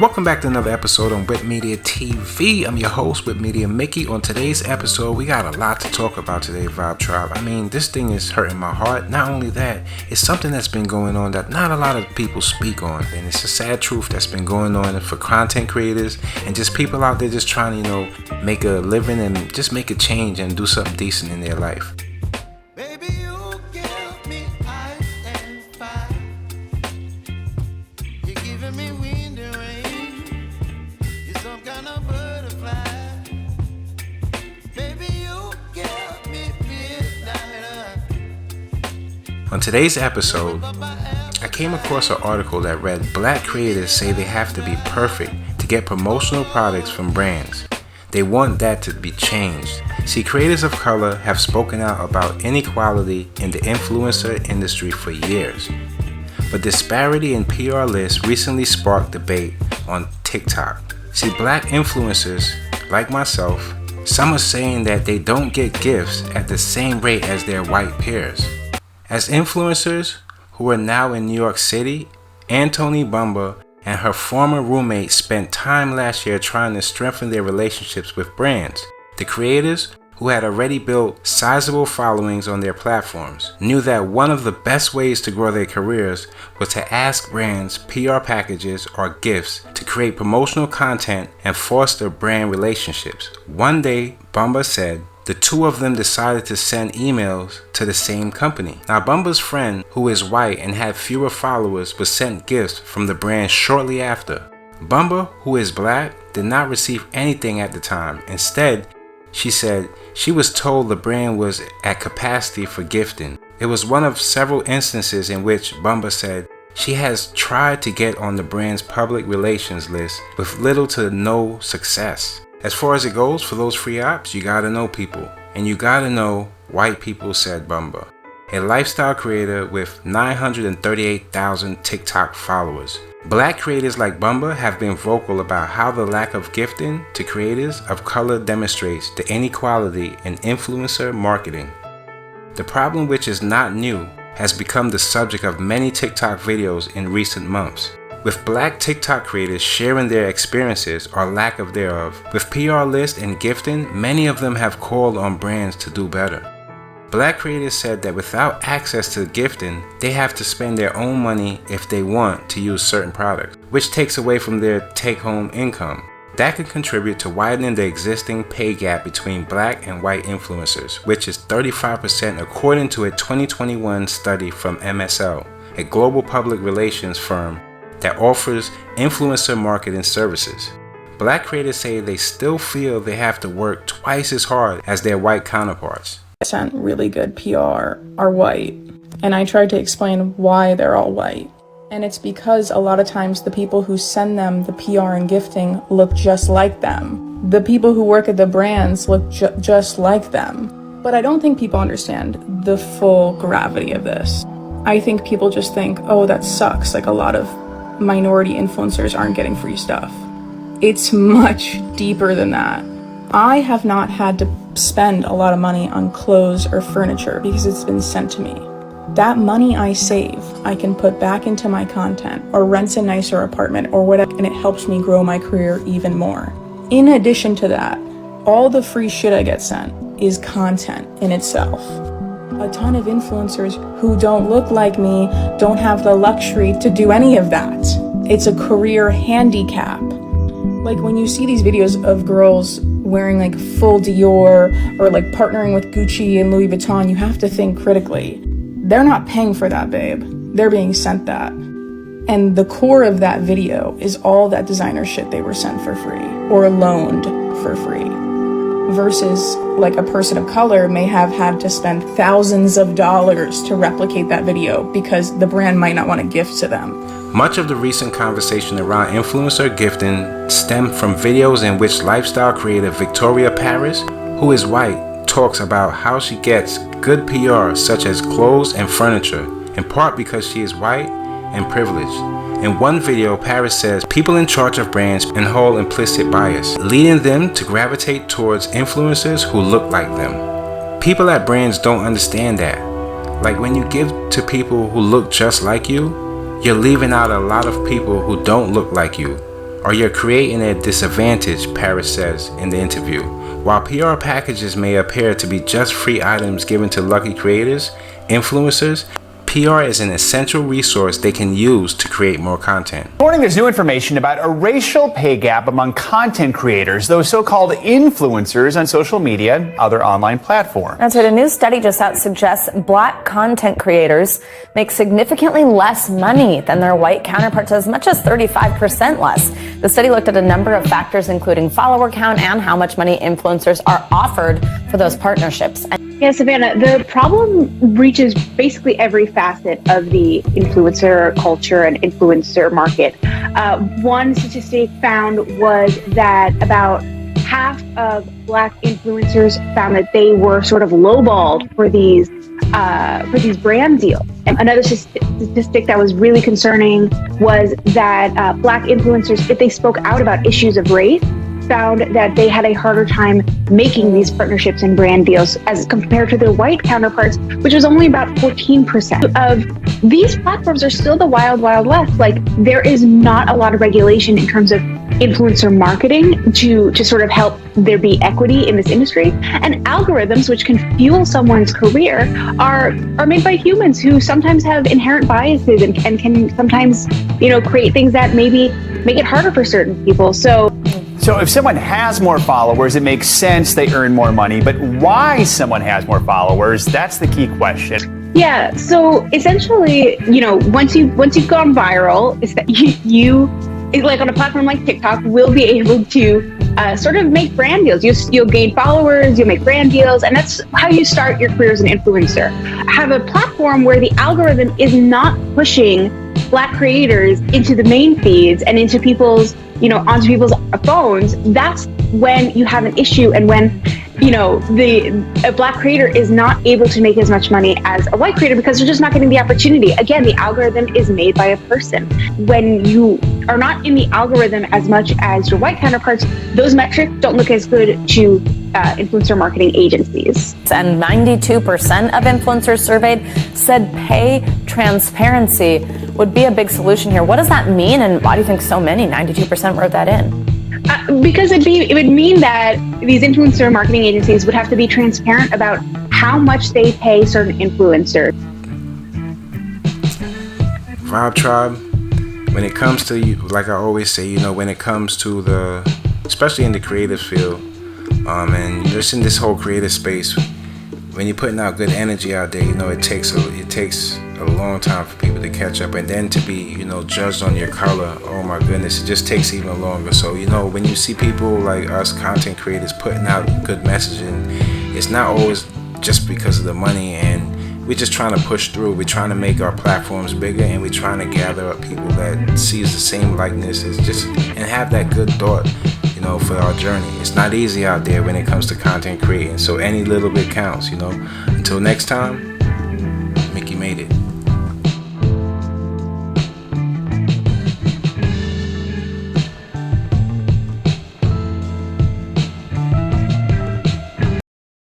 Welcome back to another episode on Whip Media TV. I'm your host, Whip Media Mickey. On today's episode, we got a lot to talk about today, Vibe Tribe. I mean, this thing is hurting my heart. Not only that, it's something that's been going on that not a lot of people speak on. And it's a sad truth that's been going on for content creators and just people out there just trying to, make a living and just make a change and do something decent in their life. On today's episode, I came across an article that read, Black creators say they have to be perfect to get promotional products from brands. They want that to be changed. See, creators of color have spoken out about inequality in the influencer industry for years. But disparity in PR lists recently sparked debate on TikTok. See, Black influencers, like myself, some are saying that they don't get gifts at the same rate as their white peers. As influencers who are now in New York City, Antoni Bumba and her former roommate spent time last year trying to strengthen their relationships with brands. The creators, who had already built sizable followings on their platforms, knew that one of the best ways to grow their careers was to ask brands PR packages or gifts to create promotional content and foster brand relationships. One day, Bumba said, the two of them decided to send emails to the same company. Now, Bumba's friend, who is white and had fewer followers, was sent gifts from the brand shortly after. Bumba, who is Black, did not receive anything at the time. Instead, she said she was told the brand was at capacity for gifting. It was one of several instances in which Bumba said she has tried to get on the brand's public relations list with little to no success. As far as it goes, for those free ops, you gotta know people. And you gotta know white people, said Bumba, a lifestyle creator with 938,000 TikTok followers. Black creators like Bumba have been vocal about how the lack of gifting to creators of color demonstrates the inequality in influencer marketing. The problem, which is not new, has become the subject of many TikTok videos in recent months. With Black TikTok creators sharing their experiences or lack of thereof, with PR lists and gifting, many of them have called on brands to do better. Black creators said that without access to gifting, they have to spend their own money if they want to use certain products, which takes away from their take-home income. That can contribute to widening the existing pay gap between Black and white influencers, which is 35% according to a 2021 study from MSL, a global public relations firm that offers influencer marketing services. Black creators say they still feel they have to work twice as hard as their white counterparts. Sent really good PR are white, and I tried to explain why they're all white. And it's because a lot of times the people who send them the PR and gifting look just like them. The people who work at the brands look just like them. But I don't think people understand the full gravity of this. I think people just think, oh, that sucks. Like, a lot of minority influencers aren't getting free stuff. It's much deeper than that. I have not had to spend a lot of money on clothes or furniture because it's been sent to me. That money I save, I can put back into my content or rent a nicer apartment or whatever, and it helps me grow my career even more. In addition to that, all the free shit I get sent is content in itself. A ton of influencers who don't look like me don't have the luxury to do any of that. It's a career handicap. Like, when you see these videos of girls wearing like full Dior or like partnering with Gucci and Louis Vuitton, you have to think critically. They're not paying for that, babe. They're being sent that. And the core of that video is all that designer shit they were sent for free or loaned for free. Versus like a person of color may have had to spend thousands of dollars to replicate that video because the brand might not want to gift to them. Much of the recent conversation around influencer gifting stemmed from videos in which lifestyle creator Victoria Paris, who is white, talks about how she gets good PR such as clothes and furniture, in part because she is white and privileged. In one video, Paris says people in charge of brands can hold implicit bias, leading them to gravitate towards influencers who look like them. People at brands don't understand that. Like, when you give to people who look just like you, you're leaving out a lot of people who don't look like you. or you're creating a disadvantage, Paris says in the interview. While PR packages may appear to be just free items given to lucky creators, influencers, PR is an essential resource they can use to create more content. This morning, there's new information about a racial pay gap among content creators, those so-called influencers on social media and other online platforms. That's right. A new study just out suggests black content creators make significantly less money than their white counterparts, as much as 35% less. The study looked at a number of factors, including follower count and how much money influencers are offered for those partnerships. Yeah, Savannah, the problem reaches basically every facet of the influencer culture and influencer market. One statistic found was that about half of black influencers found that they were sort of lowballed for these brand deals. And another statistic that was really concerning was that black influencers, if they spoke out about issues of race, found that they had a harder time making these partnerships and brand deals as compared to their white counterparts, which was only about 14% of these platforms are still the wild, wild west. Like, there is not a lot of regulation in terms of influencer marketing to sort of help there be equity in this industry. And algorithms, which can fuel someone's career, are made by humans who sometimes have inherent biases and can sometimes, create things that maybe make it harder for certain people. So if someone has more followers, it makes sense they earn more money. But why someone has more followers, that's the key question. Yeah, so essentially, once you've gone viral, is that you like on a platform like TikTok, will be able to sort of make brand deals. You'll gain followers, you'll make brand deals, and that's how you start your career as an influencer. Have a platform where the algorithm is not pushing black creators into the main feeds and into people's, onto people's phones. That's when you have an issue, and when a black creator is not able to make as much money as a white creator because they're just not getting the opportunity. Again, the algorithm is made by a person. When you are not in the algorithm as much as your white counterparts, those metrics don't look as good to influencer marketing agencies. And 92% of influencers surveyed said pay transparency would be a big solution here. What does that mean, and why do you think so many, 92%, wrote that in? Because it would mean that these influencer marketing agencies would have to be transparent about how much they pay certain influencers. Vibe Tribe, when it comes to, like I always say, when it comes to especially in the creative field, and just in this whole creative space, when you're putting out good energy out there, it takes a long time for people to catch up, and then to be, judged on your color. Oh my goodness, it just takes even longer. So, when you see people like us, content creators, putting out good messaging, it's not always just because of the money, and we're just trying to push through. We're trying to make our platforms bigger, and we're trying to gather up people that sees the same likeness and have that good thought, for our journey. It's not easy out there when it comes to content creating, so any little bit counts. Until next time, Mickey made it.